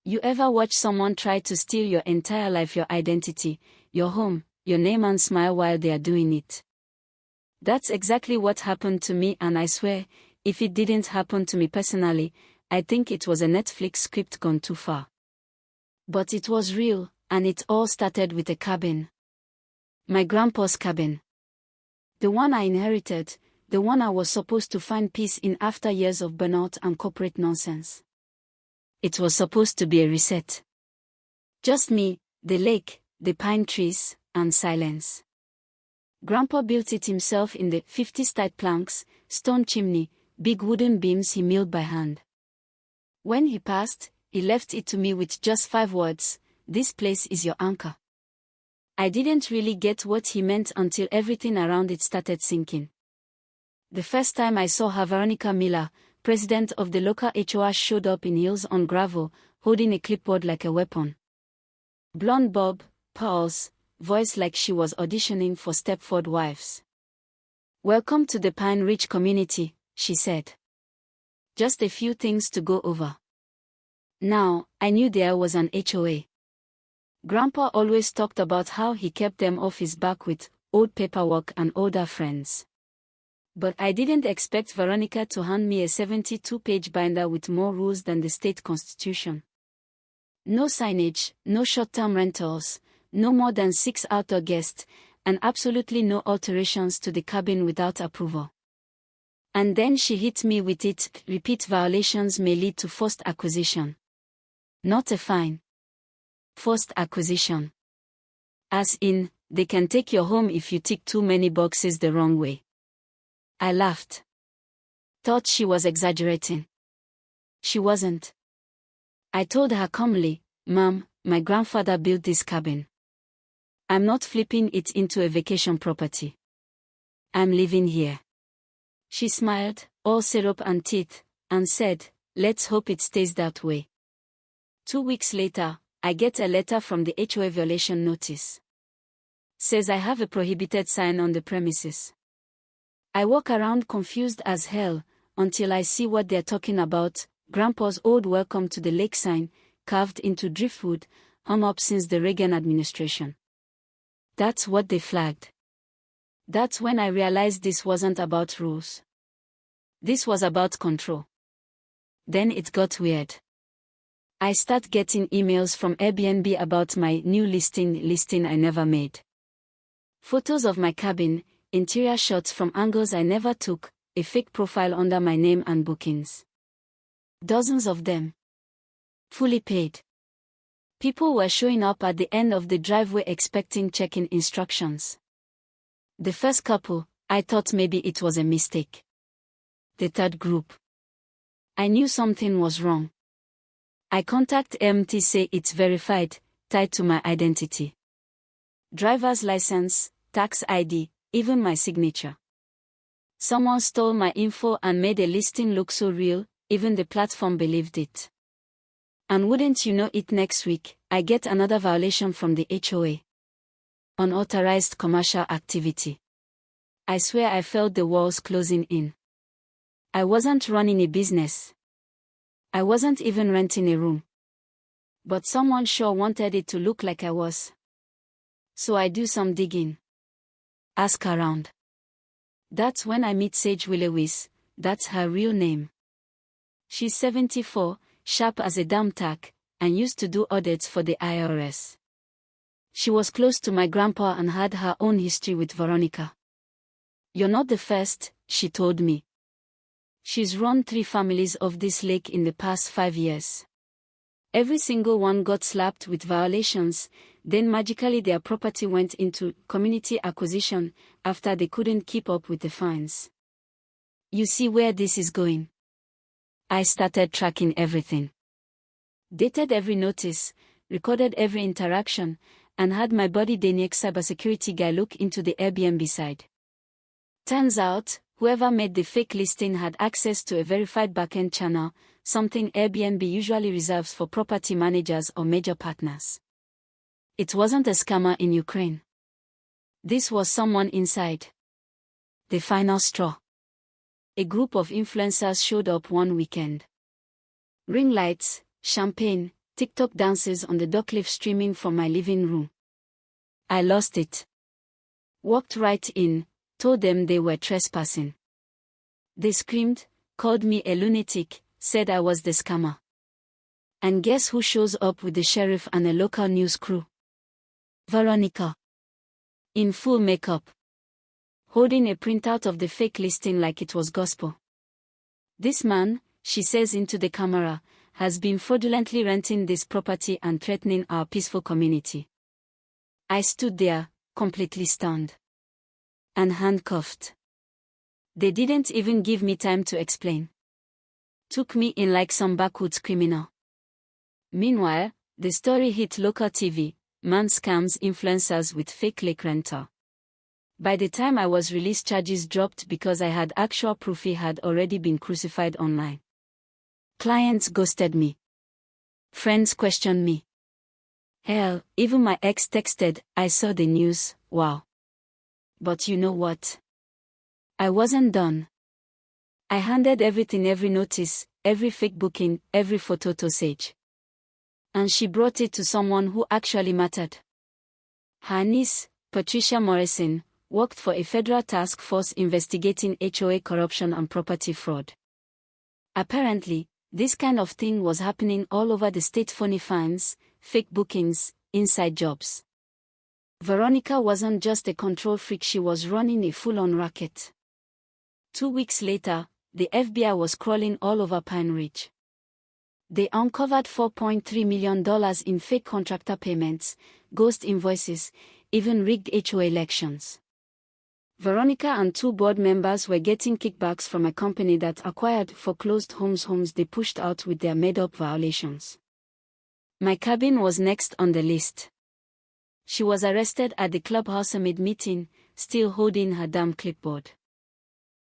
You ever watch someone try to steal your entire life, your identity, your home, your name, and smile while they are doing it? That's exactly what happened to me, and I swear, if it didn't happen to me personally, I think it was a Netflix script gone too far. But it was real, and it all started with a cabin. My grandpa's cabin. The one I inherited, the one I was supposed to find peace in after years of burnout and corporate nonsense. It was supposed to be a reset. Just me, the lake, the pine trees, and silence. Grandpa built it himself in the 50s planks, stone chimney, big wooden beams he milled by hand. When he passed, he left it to me with just 5 words: "This place is your anchor." I didn't really get what he meant until everything around it started sinking. The first time I saw her, Veronica Miller, president of the local HOA, showed up in heels on gravel, holding a clipboard like a weapon. Blonde bob, pearls, voice like she was auditioning for Stepford Wives. "Welcome to the Pine Ridge community," she said. Just a few things to go over. Now, I knew there was an HOA. Grandpa always talked about how he kept them off his back with old paperwork and older friends. But I didn't expect Veronica to hand me a 72-page binder with more rules than the state constitution. No signage, no short-term rentals, no more than 6 outdoor guests, and absolutely no alterations to the cabin without approval. And then she hit me with it: repeat violations may lead to forced acquisition. Not a fine. Forced acquisition. As in, they can take your home if you tick too many boxes the wrong way. I laughed. Thought she was exaggerating. She wasn't. I told her calmly, "Mom, my grandfather built this cabin. I'm not flipping it into a vacation property. I'm living here." She smiled, all syrup and teeth, and said, "Let's hope it stays that way." 2 weeks later, I get a letter from the HOA violation notice. Says I have a prohibited sign on the premises. I walk around confused as hell, until I see what they're talking about: Grandpa's old "Welcome to the Lake" sign, carved into driftwood, hung up since the Reagan administration. That's what they flagged. That's when I realized this wasn't about rules. This was about control. Then it got weird. I start getting emails from Airbnb about my new listing I never made. Photos of my cabin, interior shots from angles I never took, a fake profile under my name, and bookings. Dozens of them. Fully paid. People were showing up at the end of the driveway expecting check-in instructions. The first couple, I thought maybe it was a mistake. The third group. I knew something was wrong. I contact MT, say it's verified, tied to my identity. Driver's license, tax ID, even my signature. Someone stole my info and made a listing look so real, even the platform believed it. And wouldn't you know it, next week, I get another violation from the HOA. Unauthorized commercial activity. I swear I felt the walls closing in. I wasn't running a business. I wasn't even renting a room. But someone sure wanted it to look like I was. So I do some digging. Ask around. That's when I meet Sage Willowis. That's her real name. She's 74, sharp as a damn tack, and used to do audits for the IRS. She was close to my grandpa and had her own history with Veronica. "You're not the first," she told me. She's run 3 families off this lake in the past 5 years. Every single one got slapped with violations, then magically their property went into community acquisition after they couldn't keep up with the fines. You see where this is going? I started tracking everything. Dated every notice, recorded every interaction, and had my buddy Daniel, cybersecurity guy, look into the Airbnb side. Turns out, whoever made the fake listing had access to a verified backend channel, something Airbnb usually reserves for property managers or major partners. It wasn't a scammer in Ukraine. This was someone inside. The final straw. A group of influencers showed up one weekend. Ring lights, champagne, TikTok dances on the dock live streaming from my living room. I lost it. Walked right in, told them they were trespassing. They screamed, called me a lunatic, said I was the scammer. And guess who shows up with the sheriff and a local news crew? Veronica. In full makeup. Holding a printout of the fake listing like it was gospel. This man, she says into the camera, has been fraudulently renting this property and threatening our peaceful community. I stood there, completely stunned. And handcuffed. They didn't even give me time to explain. Took me in like some backwoods criminal. Meanwhile, the story hit local TV, man scams influencers with fake lake rental. By the time I was released, charges dropped because I had actual proof he had already been crucified online. Clients ghosted me. Friends questioned me. Hell, even my ex texted, "I saw the news, wow." But you know what? I wasn't done. I handed everything, every notice, every fake booking, every photo to Sage. And she brought it to someone who actually mattered. Her niece, Patricia Morrison, worked for a federal task force investigating HOA corruption and property fraud. Apparently, this kind of thing was happening all over the state. Phony fines, fake bookings, inside jobs. Veronica wasn't just a control freak, she was running a full-on racket. 2 weeks later, the FBI was crawling all over Pine Ridge. They uncovered $4.3 million in fake contractor payments, ghost invoices, even rigged HOA elections. Veronica and 2 board members were getting kickbacks from a company that acquired foreclosed homes they pushed out with their made-up violations. My cabin was next on the list. She was arrested at the clubhouse amid meeting, still holding her damn clipboard.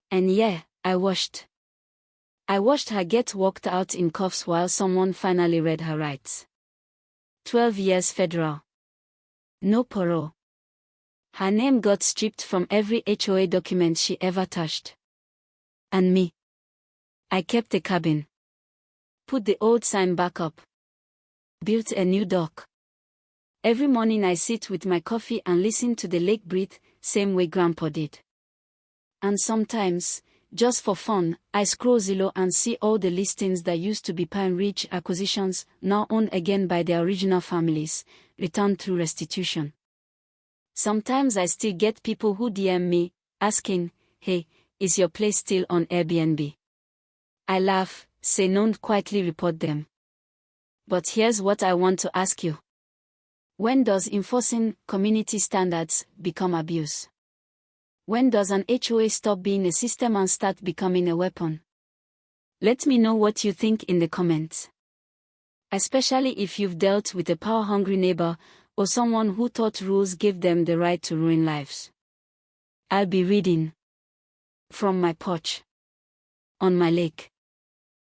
And yeah, I watched her get walked out in cuffs while someone finally read her rights. 12 years federal. No parole. Her name got stripped from every HOA document she ever touched. And me. I kept the cabin. Put the old sign back up. Built a new dock. Every morning I sit with my coffee and listen to the lake breathe, same way Grandpa did. And sometimes, just for fun, I scroll Zillow and see all the listings that used to be Pine Ridge acquisitions, now owned again by their original families, returned through restitution. Sometimes I still get people who DM me, asking, "Hey, is your place still on Airbnb?" I laugh, say no, quietly report them. But here's what I want to ask you. When does enforcing community standards become abuse? When does an HOA stop being a system and start becoming a weapon? Let me know what you think in the comments. Especially if you've dealt with a power-hungry neighbor or someone who thought rules gave them the right to ruin lives. I'll be reading from my porch on my lake.